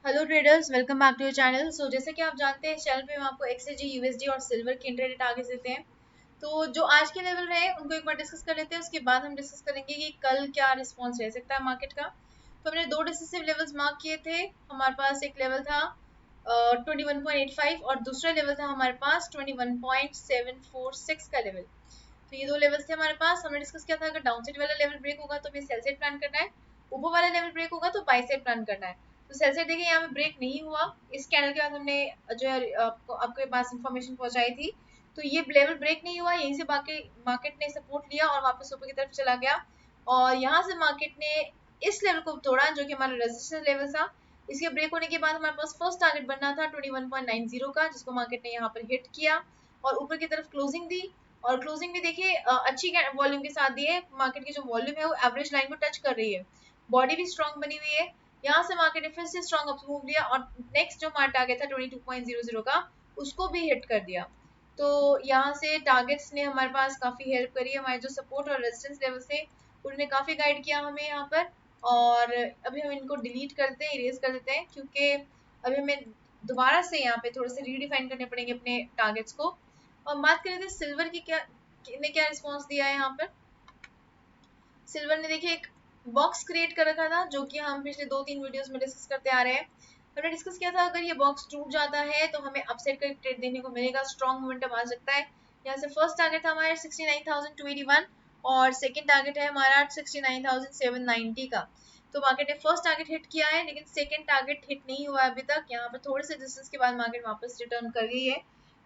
Hello traders, welcome back to your channel. जैसे कि आप जानते हैं, इस चैनल पे हम आपको एक्सजी, यूएसडी और सिल्वर के इंट्राडे टारगेट्स देते हैं। तो जो आज के लेवल रहे उनको एक बार डिस्कस कर लेते हैं। उसके बाद हम डिस्कस करेंगे कि कल क्या रिस्पॉन्स रह सकता है मार्केट का। तो हमने दो डिसिसिव लेवल्स मार्क किए थे। हमारे पास एक लेवल था 21.85 और दूसरा लेवल था हमारे पास 21.746 का लेवल। तो ये दो लेवल्स थे हमारे पास। हमने डिस्कस किया था अगर डाउन साइड वाला लेवल ब्रेक होगा तो हमें सेल साइड प्लान करना है, ऊपर वाला लेवल ब्रेक होगा तो बाई साइड प्लान करना है। तो सेल साइड देखिए यहाँ पे ब्रेक नहीं हुआ। इस कैंडल के बाद हमने जो है आपके पास इंफॉर्मेशन पहुंचाई थी। तो ये लेवल ब्रेक नहीं हुआ, यहीं से बाकी मार्केट ने सपोर्ट लिया और वापस ऊपर की तरफ चला गया। और यहाँ से मार्केट ने इस लेवल को तोड़ा जो कि हमारा रेजिस्टेंस लेवल था। इसके ब्रेक होने के बाद हमारे पास फर्स्ट टारगेट बनना था 21.90 का, जिसको मार्केट ने यहाँ पर हिट किया और ऊपर की तरफ क्लोजिंग दी। और क्लोजिंग भी देखिए अच्छी वॉल्यूम के साथ दी है। मार्केट की जो वॉल्यूम है वो एवरेज लाइन को टच कर रही है, बॉडी भी स्ट्रांग बनी हुई है। यहाँ से मार्केट ने फिर से स्ट्रांग अप मूव लिया और नेक्स्ट जो हमारा टारगेट था 22.00 का, उसको भी हिट कर दिया। तो यहाँ से टारगेट्स ने हमारे पास काफी हेल्प करी। हमारे जो सपोर्ट और रेजिस्टेंस लेवल थे उन्होंने काफी गाइड किया हमें यहाँ पर। और अभी हम इनको डिलीट करते हैं, इरेज कर देते हैं, क्योंकि अभी हमें दोबारा से यहाँ पे थोड़े से रीडिफाइन करने पड़ेंगे अपने टारगेट्स को। और बात करें तो सिल्वर की क्या रिस्पॉन्स दिया है यहाँ पर। सिल्वर ने देखिए एक बॉक्स क्रिएट कर रखा था जो कि हम पिछले 2-3 वीडियोस में डिस्कस करते आ रहे हैं। हमने डिस्कस किया था अगर ये बॉक्स टूट जाता है तो हमें अपसाइड का ट्रेड देखने को मिलेगा, स्ट्रॉन्ग मोमेंटम आ सकता है। यहाँ से फर्स्ट टारगेट था हमारा 69,281 और सेकंड टारगेट है हमारा 69,790 का। तो मार्केट ने फर्स्ट टारगेट हिट किया है लेकिन सेकंड टारगेट हिट नहीं हुआ अभी तक। यहाँ पर थोड़े से डिस्टेंस के बाद मार्केट वापस रिटर्न कर गई है,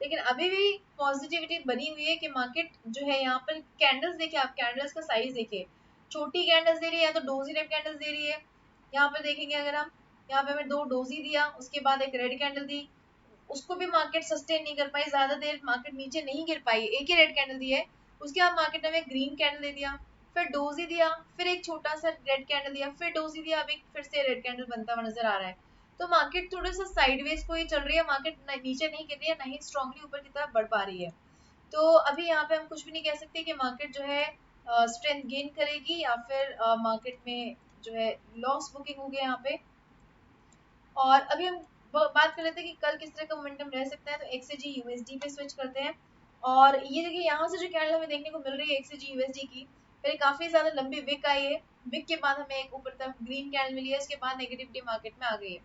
लेकिन अभी भी पॉजिटिविटी बनी हुई है कि मार्केट जो है यहाँ पर कैंडल्स देखिए, आप कैंडल्स का साइज देखिए, छोटी कैंडल्स दे रही है या तो डोजी टाइप कैंडल्स दे रही है। यहाँ पर देखेंगे अगर हम, यहाँ पे हमें दो डोजी दिया, उसके बाद एक रेड कैंडल दी, उसको भी मार्केट सस्टेन नहीं कर पाई, ज्यादा देर मार्केट नीचे नहीं गिर पाई, एक ही रेड कैंडल दी है। उसके बाद मार्केट ने हमें ग्रीन कैंडल दे दिया, फिर डोजी दिया, फिर एक छोटा सा रेड कैंडल दिया, फिर डोजी दिया, अभी फिर से रेड कैंडल बनता हुआ नजर आ रहा है। तो मार्केट थोड़ा सा साइडवेज को ही चल रही है, मार्केट नीचे नहीं गिर रही है, नहीं स्ट्रांगली ऊपर की तरफ बढ़ पा रही है। तो अभी यहाँ पे हम कुछ भी नहीं कह सकते कि मार्केट जो है स्ट्रेंथ गेन करेगी या फिर मार्केट में जो है लॉस बुकिंग होगी यहाँ पे। और अभी हम बात कर लेते हैं कि कल किस तरह का मोमेंटम रह सकता है। तो एक्सजी यूएसडी पे स्विच करते हैं। और ये देखिए यहाँ से जो कैंडल हमें देखने को मिल रही है एक्सजी यूएसडी की, पहले काफी ज्यादा लंबी विक आई है, विक के बाद हमें एक ऊपर तरफ ग्रीन कैंडल मिली है, उसके बाद नेगेटिविटी मार्केट में आ गई है।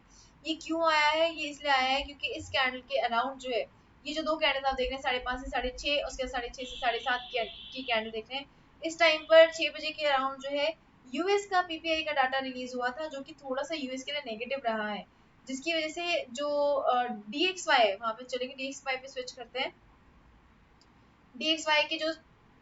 ये क्यों आया है? ये इसलिए आया है क्योंकि इस कैंडल के अराउंड जो है, ये जो दो कैंडल आप देख रहे हैं 5:30 से 6:30, उसके 6:30 से 7:30 की कैंडल देख रहे हैं, इस टाइम पर 6 बजे के अराउंड जो है यूएस का पीपीआई का डाटा रिलीज हुआ था, जो कि थोड़ा सा यूएस के लिए नेगेटिव रहा है, जिसकी वजह से जो DXY है वहां पे चलेंगे, DXY पे स्विच करते हैं। DXY की जो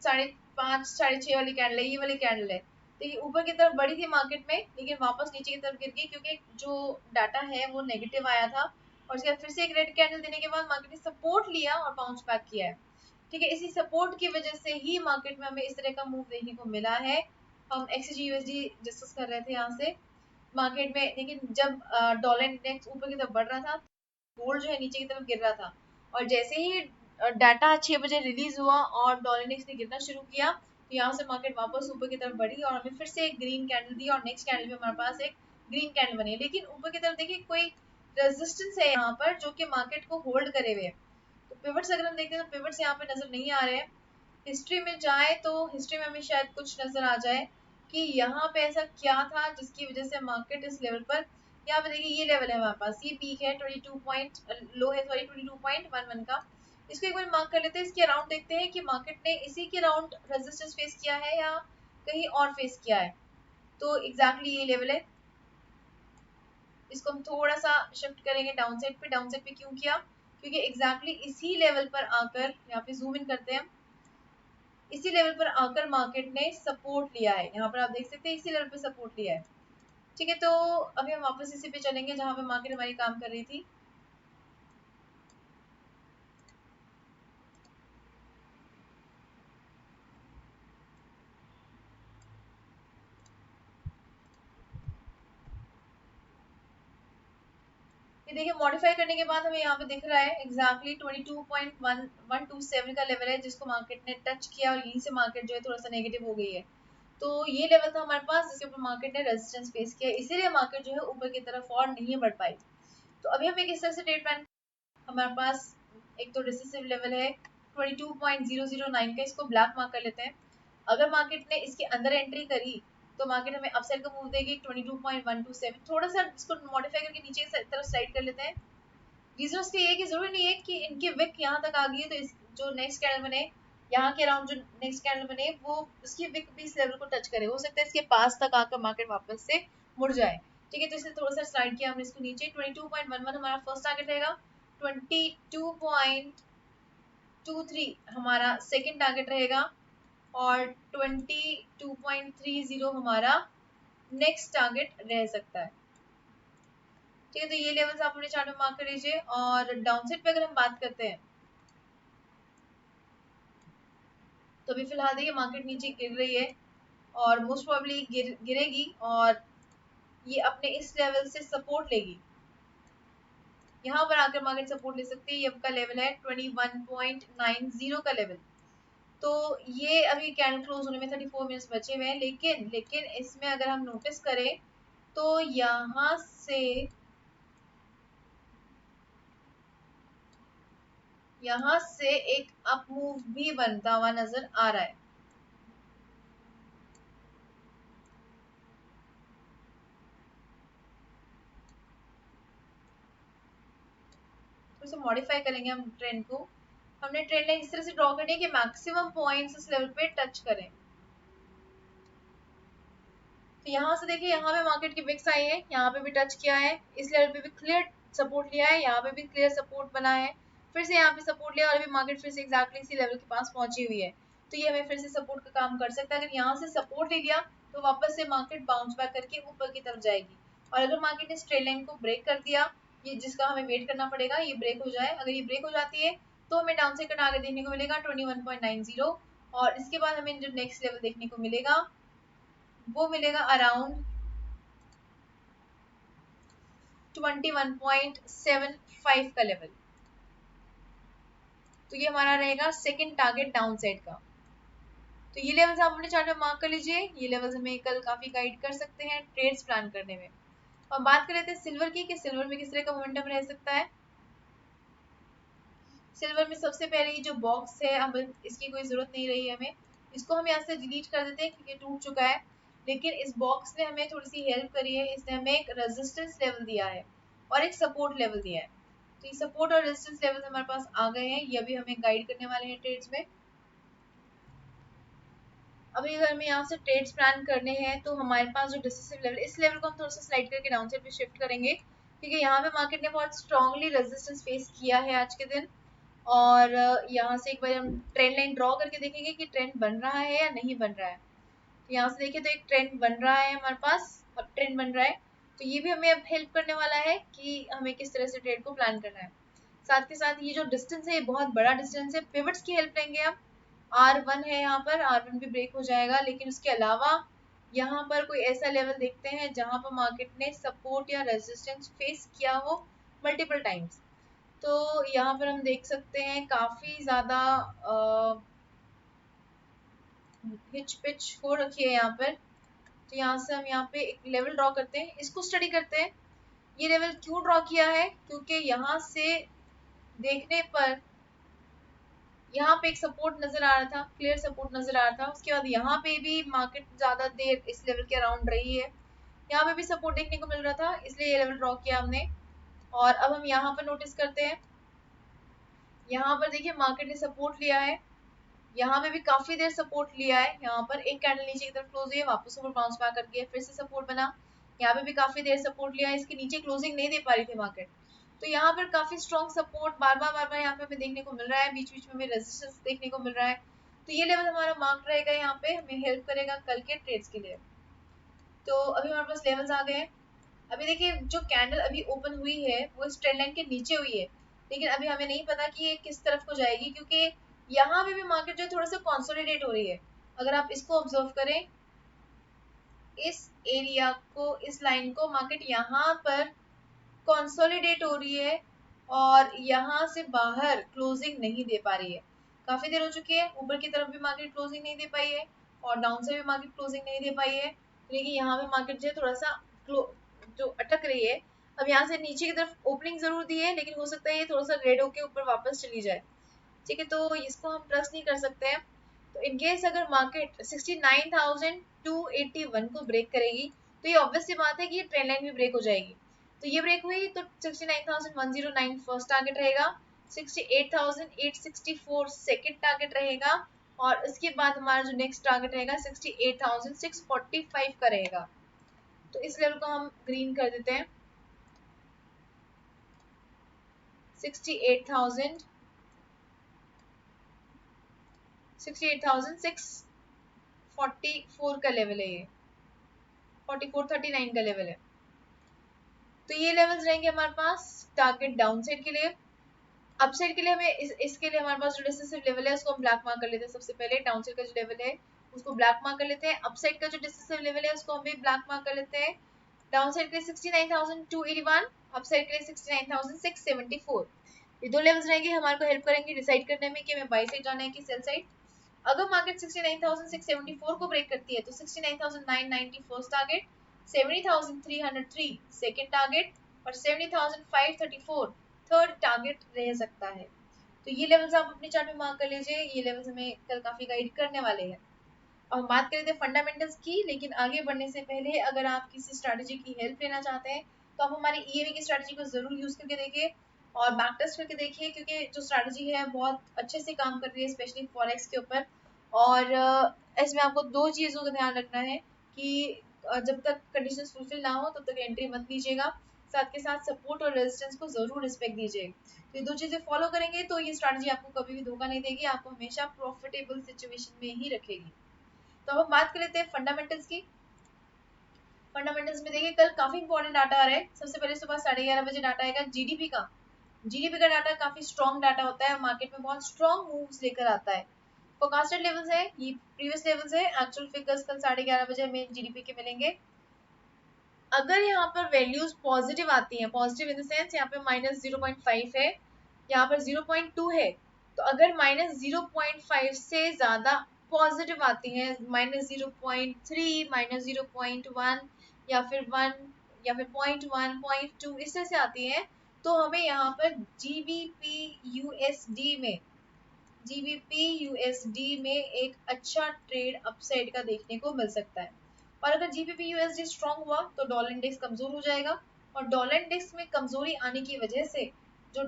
5:30 6:30 वाली कैंडल है, ये वाली कैंडल है, तो ये ऊपर की तरफ बढ़ी थी मार्केट में लेकिन वापस नीचे की तरफ गिर गई क्योंकि जो डाटा है वो नेगेटिव आया था। और उसके बाद फिर से एक रेड कैंडल देने के बाद मार्केट ने सपोर्ट लिया और बाउंस बैक किया है। ठीक है, इसी सपोर्ट की वजह से ही मार्केट में हमें इस तरह का मूव देखने को मिला है। हम एक्सजी यूएसडी डिस्कस कर रहे थे यहाँ से मार्केट में, लेकिन जब डॉलर इंडेक्स ऊपर की तरफ बढ़ रहा था, गोल्ड जो है नीचे की तरफ गिर रहा था। और जैसे ही डाटा 6 बजे रिलीज हुआ और डॉलर इंडेक्स ने गिरना शुरू किया, तो यहाँ से मार्केट वापस ऊपर की तरफ बढ़ी और हमें फिर से एक ग्रीन कैंडल दी और नेक्स्ट कैंडल में हमारे पास एक ग्रीन कैंडल बनी। लेकिन ऊपर की तरफ देखिए कोई रेजिस्टेंस है यहाँ पर जो कि मार्केट को होल्ड करे हुए है। तो पिवट्स अगर हम देखते हैं तो पिवट्स यहाँ पे नजर नहीं आ रहे हैं। हिस्ट्री में जाए तो हिस्ट्री में हमें शायद कुछ नजर आ जाए कि यहाँ पे ऐसा क्या था जिसकी वजह से मार्केट इस लेवल पर, यहाँ पे देखिए ये लेवल है हमारे पास, ये पीक है 22 पॉइंट, लो है सॉरी 22.11 का। इसको एक बार मार्क कर लेते हैं, इसके अराउंड देखते हैं कि मार्केट ने इसी के अराउंड रेजिस्टेंस फेस किया है या कहीं और फेस किया है। तो एग्जैक्टली ये लेवल है। इसको हम थोड़ा सा शिफ्ट करेंगे डाउन साइड पे। डाउन साइड पे क्यों किया? क्योंकि एग्जैक्टली इसी लेवल पर आकर, यहाँ पे जूम इन करते हैं, इसी लेवल पर आकर मार्केट ने सपोर्ट लिया है। यहाँ पर आप देख सकते हैं इसी लेवल पे सपोर्ट लिया है। ठीक है, तो अभी हम वापस इसी पे चलेंगे जहां पे मार्केट हमारी काम कर रही थी। ये देखिए मॉडिफाई करने के बाद हमें यहाँ पे दिख रहा है एग्जैक्टली 22.127 का लेवल है जिसको मार्केट ने टच किया और यहीं से मार्केट जो है थोड़ा सा नेगेटिव हो गई है। तो ये लेवल था हमारे पास जिसके ऊपर मार्केट ने रेजिस्टेंस फेस किया, इसीलिए मार्केट जो है ऊपर की तरफ और नहीं बढ़ पाई। तो अभी हमें किस तरह से ट्रेड प्लान, हमारे पास एक तो डिसिसिव लेवल है 22.009 का, इसको ब्लैक मार्क कर लेते हैं। अगर मार्केट ने इसके अंदर एंट्री करी तो मार्केट हमें अपसाइड का मूव देगी 22.127, थोड़ा सा इसको मॉडिफाई करके नीचे की तरफ स्लाइड कर लेते हैं। रीजन उसके ये है कि जरूरी नहीं है कि इनकी विक यहाँ तक आ गई है तो इस जो नेक्स्ट कैंडल बने, यहाँ के अराउंड जो नेक्स्ट कैंडल बने वो उसकी विक भी इस लेवल को टच करे, हो सकता है इसके पास तक आकर मार्केट वापस से मुड़ जाए। ठीक है, तो इसलिए थोड़ा सा स्लाइड किया हमने इसको नीचे। 22.11 हमारा फर्स्ट टारगेट रहेगा, 22.23 हमारा सेकेंड टारगेट रहेगा और 22.30 हमारा नेक्स्ट टारगेट रह सकता है। ठीक है, तो ये लेवल्स आप अपने चार्ट में मार्क कर लीजिए। और डाउनसाइड पे अगर हम बात करते हैं तो अभी फिलहाल देखिए मार्केट नीचे गिर रही है और मोस्ट प्रोबेबली गिरेगी और ये अपने इस लेवल से सपोर्ट लेगी, यहाँ पर आकर मार्केट सपोर्ट ले सकती है। ये आपका लेवल है 21.90 का लेवल। तो ये अभी कैंडल क्लोज होने में 34 मिनट्स बचे हुए हैं, लेकिन इसमें अगर हम नोटिस करें तो यहाँ से एक अप मूव भी बनता हुआ नजर आ रहा है। थोड़ा सा मॉडिफाई करेंगे हम ट्रेंड को। हमने ट्रेंड लाइन इस तरह से ड्रॉ करनी है कि मैक्सिमम पॉइंट्स इस लेवल पे टच करें। तो यहाँ से देखिए यहाँ पे मार्केट की विक्स आई है, यहाँ पे भी टच किया है, इस लेवल पे भी क्लियर सपोर्ट लिया है, यहाँ पे भी क्लियर सपोर्ट बना है, फिर से यहाँ पे सपोर्ट लिया और अभी मार्केट फिर से एग्जैक्टली इसी लेवल के पास पहुंची हुई है। तो ये हमें फिर से सपोर्ट का काम कर सकता है। अगर यहाँ से सपोर्ट ले लिया तो वापस से मार्केट बाउंस बैक करके ऊपर की तरफ जाएगी। और अगर मार्केट ने स्ट्रेट लाइन को ब्रेक कर दिया, ये जिसका हमें वेट करना पड़ेगा ये ब्रेक हो जाए, अगर ये ब्रेक हो जाती है तो हमें डाउन साइड का टारगेट देखने को मिलेगा 21.90 और इसके बाद हमें जो नेक्स्ट लेवल देखने को मिलेगा वो मिलेगा अराउंड 21.75 का लेवल। तो ये हमारा रहेगा सेकंड टारगेट डाउन साइड का। तो ये लेवल्स आप अपने चार्ट में मार्क कर लीजिए, ये लेवल्स हमें कल काफी गाइड कर सकते हैं ट्रेड्स प्लान करने में। और बात कर लेते हैं सिल्वर की कि सिल्वर में किस तरह का मोमेंटम रह सकता है। सिल्वर में सबसे पहले ये जो बॉक्स है अब इसकी कोई जरूरत नहीं रही है हमें, इसको हम यहाँ से डिलीट कर देते हैं क्योंकि टूट चुका है। लेकिन इस बॉक्स ने हमें थोड़ी सी हेल्प करी है, इसने हमें एक रेजिस्टेंस लेवल दिया है और एक सपोर्ट लेवल दिया है। तो ये सपोर्ट और रेजिस्टेंस लेवल हमारे पास आ गए हैं, ये अभी हमें गाइड करने वाले हैं ट्रेड्स में। अभी अगर हमें यहाँ से ट्रेड्स प्लान करने हैं तो हमारे पास जो डिसिसिव लेवल, इस लेवल को हम थोड़ा सा स्लाइड करके डाउन साइड पे शिफ्ट करेंगे क्योंकि यहाँ पे मार्केट ने बहुत स्ट्रांगली रेजिस्टेंस फेस किया है आज के दिन। और यहाँ से एक बार हम ट्रेंड लाइन ड्रॉ करके देखेंगे कि ट्रेंड बन रहा है या नहीं बन रहा है। तो यहाँ से देखिए तो एक ट्रेंड बन रहा है हमारे पास, अब ट्रेंड बन रहा है तो ये भी हमें अब हेल्प करने वाला है कि हमें किस तरह से ट्रेड को प्लान करना है। साथ के साथ ये जो डिस्टेंस है ये बहुत बड़ा डिस्टेंस है, पिवट्स की हेल्प लेंगे हम। R1 है, यहाँ पर R1 भी ब्रेक हो जाएगा, लेकिन उसके अलावा यहाँ पर कोई ऐसा लेवल देखते हैं जहां पर मार्केट ने सपोर्ट या रेजिस्टेंस फेस किया हो मल्टीपल टाइम्स। तो यहाँ पर हम देख सकते हैं काफी ज्यादा हिच पिच हो रखी है यहाँ पर। तो यहाँ से हम यहाँ पे एक लेवल ड्रॉ करते हैं, इसको स्टडी करते हैं। ये लेवल क्यों ड्रॉ किया है, क्योंकि यहाँ से देखने पर यहाँ पे एक सपोर्ट नजर आ रहा था, क्लियर सपोर्ट नजर आ रहा था। उसके बाद यहाँ पे भी मार्केट ज्यादा देर इस लेवल के अराउंड रही है, यहाँ पे भी सपोर्ट देखने को मिल रहा था, इसलिए ये लेवल ड्रॉ किया हमने। और अब हम यहाँ पर नोटिस करते हैं, यहाँ पर देखिए मार्केट ने सपोर्ट लिया है, यहाँ पे भी काफी देर सपोर्ट लिया है, यहाँ पर एक कैंडल नीचे की तरफ क्लोज हुई है, वापस ऊपर बाउंस बैक करके फिर से सपोर्ट बना, यहाँ पे भी काफी देर सपोर्ट लिया है, इसके नीचे क्लोजिंग नहीं दे पा रही थी मार्केट। तो यहाँ पर काफी स्ट्रॉन्ग सपोर्ट बार बार यहाँ पे हमें देखने को मिल रहा है, बीच बीच में हमें रेजिस्टेंस देखने को मिल रहा है। तो ये लेवल हमारा मार्क रहेगा, यहाँ पे हमें हेल्प करेगा कल के ट्रेड्स के लिए। तो अभी हमारे पास लेवल्स आ गए हैं। अभी देखिए जो कैंडल अभी ओपन हुई है वो इस ट्रेंड लाइन के नीचे हुई है, लेकिन अभी हमें नहीं पता कि ये किस तरफ को जाएगी क्योंकि यहाँ पे भी मार्केट जो थोड़ा सा कंसोलिडेट हो रही है। अगर आप इसको ऑब्जर्व करें, इस एरिया को, इस लाइन को, मार्केट यहाँ पर कंसोलिडेट हो रही है और यहाँ से बाहर क्लोजिंग नहीं दे पा रही है। काफी देर हो चुकी है, ऊपर की तरफ भी मार्केट क्लोजिंग नहीं दे पाई है और डाउन से भी मार्केट क्लोजिंग नहीं दे पाई है, लेकिन यहाँ पे मार्केट जो है थोड़ा सा जो अटक रही है। अब यहाँ से नीचे की तरफ ओपनिंग जरूर दी है, लेकिन हो सकता है ये थोड़ा सा रेड होके ऊपर वापस चली जाए। ठीक है, तो इसको हम ट्रस्ट नहीं कर सकते हैं। तो इनकेस अगर मार्केट 69,281 को ब्रेक करेगी तो ये ऑब्वियस सी बात है कि ये ट्रेंड लाइन भी ब्रेक हो जाएगी। तो ये ब्रेक हुई तो 69,109 फर्स्ट टारगेट रहेगा, 68,864 सेकंड टारगेट रहेगा, और इसके बाद हमारा जो नेक्स्ट टारगेट रहेगा 68,645 का रहेगा। तो इस लेवल को हम ग्रीन कर देते हैं, 68,644 का लेवल है, ये 4439 का लेवल है। तो ये लेवल्स रहेंगे हमारे पास टारगेट डाउन साइड के लिए। अपसाइड के लिए हमें इसके लिए हमारे पास जो डिसिसिव लेवल है उसको हम ब्लैक मार्क कर लेते हैं। सबसे पहले डाउन साइड का जो लेवल है उसको ब्लैक मार्क कर लेते हैं, अपसाइड का जो डिसिसिव लेवल है उसको हम भी ब्लैक मार्क कर लेते हैं। डाउन साइड के लिए 69,281, अपसाइड के लिए 69,674। ये दो लेवल्स रहेंगे, हमारे को हेल्प करेंगे डिसाइड करने में कि हमें बाई साइड जाना है कि सेल साइड। अगर मार्केट 69,674 को ब्रेक करती है तो 69,990 फर्स्ट टारगेट, 70,303 सेकंड टारगेट और 70,534 थर्ड टारगेट रह सकता है। तो ये लेवल्स आप अपने चार्ट में मार्क कर लीजिए, ये लेवल्स हमें कल काफी गाइड करने वाले हैं। अब हम बात करें थे फंडामेंटल्स की, लेकिन आगे बढ़ने से पहले अगर आप किसी स्ट्रैटेजी की हेल्प लेना चाहते हैं तो आप हमारी ईएवी की स्ट्रैटेजी को जरूर यूज करके देखिए और बैक टेस्ट करके देखिए, क्योंकि जो स्ट्रैटेजी है बहुत अच्छे से काम कर रही है, स्पेशली फॉरेक्स के ऊपर। और इसमें आपको दो चीज़ों का ध्यान रखना है कि जब तक कंडीशंस फुलफिल ना हो तब तक एंट्री मत लीजिएगा, साथ के साथ सपोर्ट और रेजिस्टेंस को जरूर रिस्पेक्ट दीजिए। तो ये दो चीज़ें फॉलो करेंगे तो ये स्ट्रैटेजी आपको कभी भी धोखा नहीं देगी, आपको हमेशा प्रॉफिटेबल सिचुएशन में ही रखेगी। तो अब हम बात कर लेते हैं फंडामेंटल्स की। फंडामेंटल्स में देखिए कल काफी इंपॉर्टेंट डाटा आ रहा है। सबसे पहले सुबह 11:30 बजे डाटा आएगा जीडीपी का। जीडीपी का डाटा काफी स्ट्रॉन्ग डाटा होता है, मार्केट में बहुत स्ट्रॉन्ग मूव्स लेकर आता है। फोरकास्टेड लेवल्स है, ये प्रीवियस लेवल्स है, एक्चुअल फिगर्स कल 11:30 बजे हमें जीडीपी के मिलेंगे। अगर यहाँ पर वैल्यूज पॉजिटिव आती हैं, पॉजिटिव इन द सेंस यहाँ पे -0.5 है, यहाँ पर 0.2 है, तो अगर -0.5 से ज्यादा पॉजिटिव आती हैं, -0.3, -0.1 या फिर 1 या फिर 0.1, 0.2 इस तरह से आती हैं, तो हमें यहाँ पर जीबीपी यूएसडी में एक अच्छा ट्रेड अपसाइड का देखने को मिल सकता है। और अगर जीबीपी यूएसडी स्ट्रांग हुआ तो डॉलर इंडेक्स कमजोर हो जाएगा, और डॉलर इंडेक्स में कमजोरी आने की वजह से जो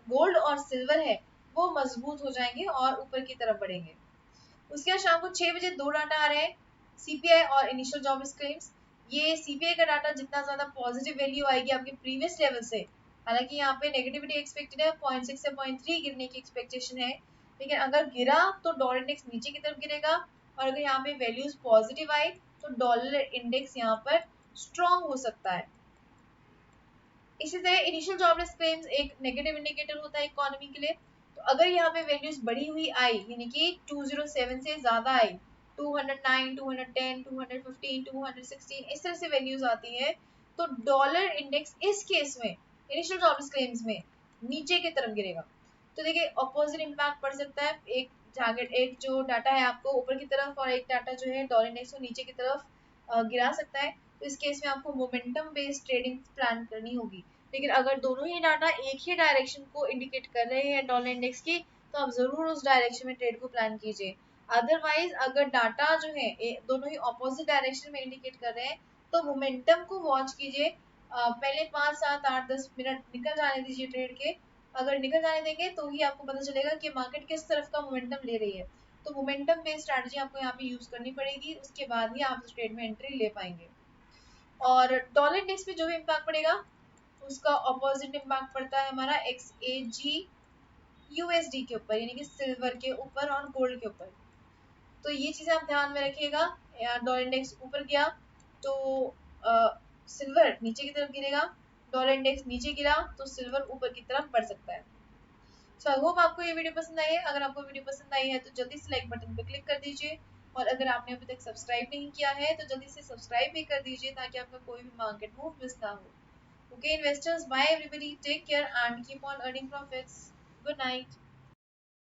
गोल्ड और सिल्वर है वो मजबूत हो जाएंगे और ऊपर की तरफ बढ़ेंगे। उसके बाद शाम को 6 बजे दो डाटा आ रहे हैं, सीपीआई और इनिशियल जॉब क्लेम्स। ये सीपीआई का डाटा जितना ज्यादा पॉजिटिव वैल्यू आएगी आपके प्रीवियस लेवल से, हालांकि यहाँ पे नेगेटिविटी एक्सपेक्टेड है, 0.6 से 0.3 गिरने की एक्सपेक्टेशन है, लेकिन अगर गिरा तो डॉलर इंडेक्स नीचे की तरफ गिरेगा, और अगर यहाँ पे वैल्यूज पॉजिटिव आए तो डॉलर इंडेक्स यहाँ पर स्ट्रॉन्ग हो सकता है। इसी तरह इनिशियल जॉबलेस क्लेम्स एक नेगेटिव इंडिकेटर होता है इकोनॉमी के लिए। तो अगर यहाँ पे वैल्यूज बढ़ी हुई आई, यानी कि 207 से ज्यादा आई, 209, 210, 215, 216 इस तरह से वैल्यूज आती है, तो डॉलर इंडेक्स इस केस में इनिशियल जॉबलेस क्लेम्स में नीचे की तरफ गिरेगा। तो देखिए ऑपोजिट इम्पैक्ट पड़ सकता है, एक टारगेट, एक जो डाटा है आपको ऊपर की तरफ और एक डाटा जो है डॉलर इंडेक्स को नीचे की तरफ गिरा सकता है। तो इस केस में आपको मोमेंटम बेस्ड ट्रेडिंग प्लान करनी होगी। लेकिन अगर दोनों ही डाटा एक ही डायरेक्शन को इंडिकेट कर रहे हैं डॉलर इंडेक्स की, तो आप जरूर उस डायरेक्शन में ट्रेड को प्लान कीजिए। अदरवाइज अगर डाटा जो है दोनों ही ऑपोजिट डायरेक्शन में इंडिकेट कर रहे हैं तो मोमेंटम को वॉच कीजिए। पहले 5, 7, 8, 10 मिनट निकल जाने दीजिए ट्रेड के। अगर निकल जाने देंगे तो ही आपको पता चलेगा कि मार्केट किस तरफ का मोमेंटम ले रही है। तो मोमेंटम बेस्ड स्ट्रैटेजी आपको यहाँ पे यूज करनी पड़ेगी, उसके बाद ही आप उस ट्रेड में एंट्री ले पाएंगे। और डॉलर इंडेक्स पे जो भी इम्पैक्ट पड़ेगा उसका ऑपोजिट इम्पैक्ट पड़ता है हमारा XAG USD के ऊपर, यानी कि सिल्वर के ऊपर और गोल्ड के ऊपर। तो ये चीजें आप ध्यान में रखिएगा। डॉलर इंडेक्स ऊपर गया तो सिल्वर नीचे की तरफ गिरेगा, डॉलर इंडेक्स नीचे गिरा तो सिल्वर ऊपर की तरफ बढ़ सकता है। सो आई होप आपको ये वीडियो पसंद आई है। अगर आपको वीडियो पसंद आई है तो जल्दी से लाइक बटन पर क्लिक कर दीजिए, और अगर आपने अभी तक सब्सक्राइब नहीं किया है तो जल्दी से सब्सक्राइब भी कर दीजिए ताकि आपका कोई भी मार्केट मूव मिस ना हो। Okay, investors, bye everybody. Take care and keep on earning profits. Good night.